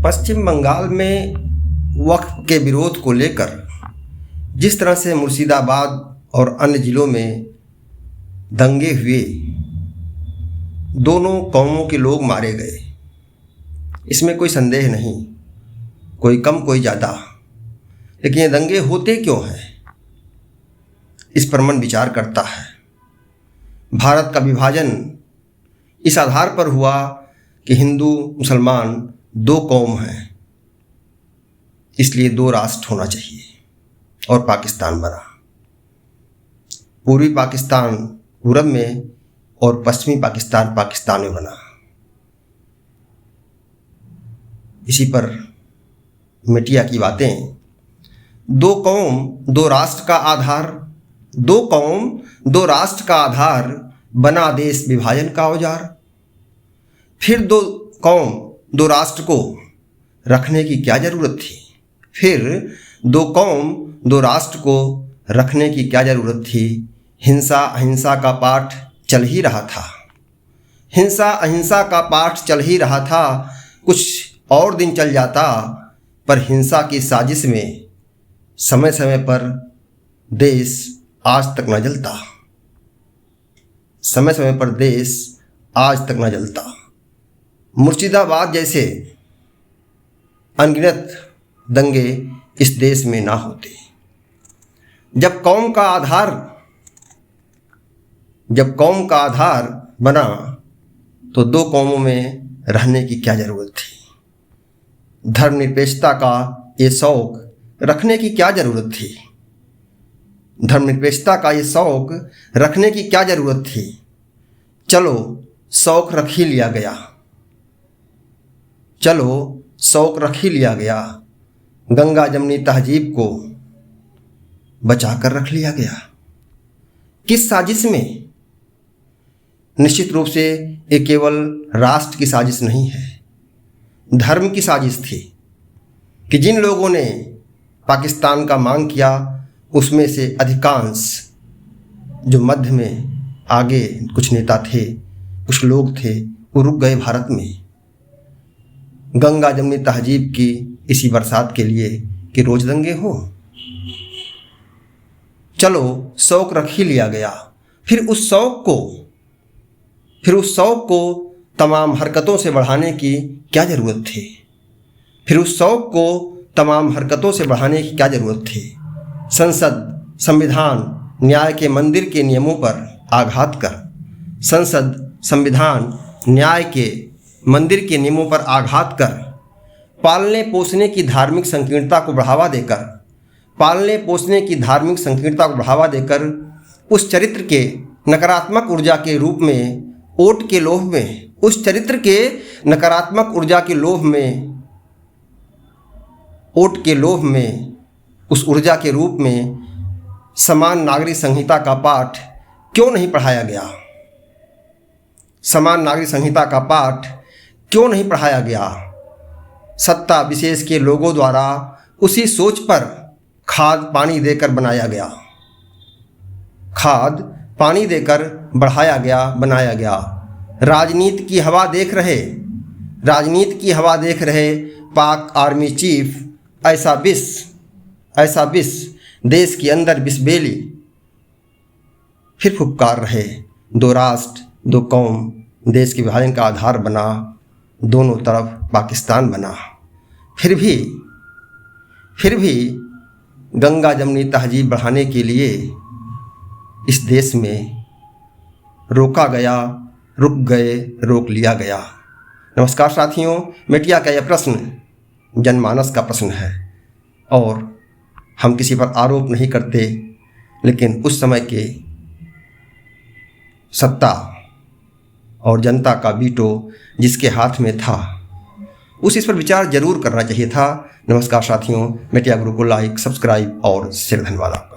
पश्चिम बंगाल में वक्फ के विरोध को लेकर जिस तरह से मुर्शिदाबाद और अन्य ज़िलों में दंगे हुए, दोनों कौमों के लोग मारे गए, इसमें कोई संदेह नहीं, कोई कम कोई ज़्यादा। लेकिन ये दंगे होते क्यों हैं, इस पर मन विचार करता है। भारत का विभाजन इस आधार पर हुआ कि हिंदू मुसलमान दो कौम हैं, इसलिए दो राष्ट्र होना चाहिए और पाकिस्तान बना। पूर्वी पाकिस्तान पूरब में और पश्चिमी पाकिस्तान पाकिस्तान में बना। इसी पर मिटिया की बातें, दो कौम दो राष्ट्र का आधार, दो कौम दो राष्ट्र का आधार, बना देश विभाजन का औजार। फिर दो कौम दो राष्ट्र को रखने की क्या ज़रूरत थी, फिर दो कौम दो राष्ट्र को रखने की क्या ज़रूरत थी। हिंसा अहिंसा का पाठ चल ही रहा था, हिंसा अहिंसा का पाठ चल ही रहा था। कुछ और दिन चल जाता, पर हिंसा की साजिश में समय समय पर देश आज तक न जलता, समय समय पर देश आज तक न जलता। मुर्शिदाबाद जैसे अनगिनत दंगे इस देश में ना होते। जब कौम का आधार बना तो दो कौमों में रहने की क्या ज़रूरत थी। धर्मनिरपेक्षता का ये शौक़ रखने की क्या ज़रूरत थी, धर्मनिरपेक्षता का ये शौक़ रखने की क्या ज़रूरत थी। चलो शौक़ रख ही लिया गया, चलो शौक़ रख ही लिया गया। गंगा जमनी तहजीब को बचा कर रख लिया गया। किस साजिश में? निश्चित रूप से ये केवल राष्ट्र की साजिश नहीं है, धर्म की साजिश थी कि जिन लोगों ने पाकिस्तान का मांग किया, उसमें से अधिकांश जो मध्य में आगे कुछ नेता थे, कुछ लोग थे, वो रुक गए भारत में गंगा जमनी तहजीब की इसी बरसात के लिए कि रोज दंगे हो। चलो शौक़ रख ही लिया गया। फिर उस शौक़ को तमाम हरकतों से बढ़ाने की क्या ज़रूरत थी, फिर उस शौक़ को तमाम हरकतों से बढ़ाने की क्या ज़रूरत थी। संसद, संविधान, न्याय के मंदिर के नियमों पर आघात कर, संसद, संविधान, न्याय के मंदिर के नियमों पर आघात कर, पालने पोसने की धार्मिक संकीर्णता को बढ़ावा देकर, पालने पोसने की धार्मिक संकीर्णता को बढ़ावा देकर उस चरित्र के नकारात्मक ऊर्जा के रूप में, ओट के लोभ में, उस चरित्र के नकारात्मक ऊर्जा के लोभ में, ओट के लोभ में, उस ऊर्जा के रूप में समान नागरिक संहिता का पाठ क्यों नहीं पढ़ाया गया, समान नागरिक संहिता का पाठ क्यों नहीं पढ़ाया गया। सत्ता विशेष के लोगों द्वारा उसी सोच पर खाद पानी देकर बनाया गया, खाद पानी देकर बढ़ाया गया, बनाया गया। राजनीति की हवा देख रहे पाक आर्मी चीफ ऐसा विष देश के अंदर बिस्बेली फिर फुफकार रहे। दो राष्ट्र दो कौम देश के विभाजन का आधार बना, दोनों तरफ पाकिस्तान बना। फिर भी गंगा जमनी तहजीब बढ़ाने के लिए इस देश में रोका गया, रुक गए, रोक लिया गया। नमस्कार साथियों, मिटिया का यह प्रश्न जनमानस का प्रश्न है और हम किसी पर आरोप नहीं करते, लेकिन उस समय के सत्ता और जनता का वीटो जिसके हाथ में था, उस इस पर विचार जरूर करना चाहिए था। नमस्कार साथियों, मिटिया गुरु को लाइक, सब्सक्राइब और शेयर धन्यवाद आपका।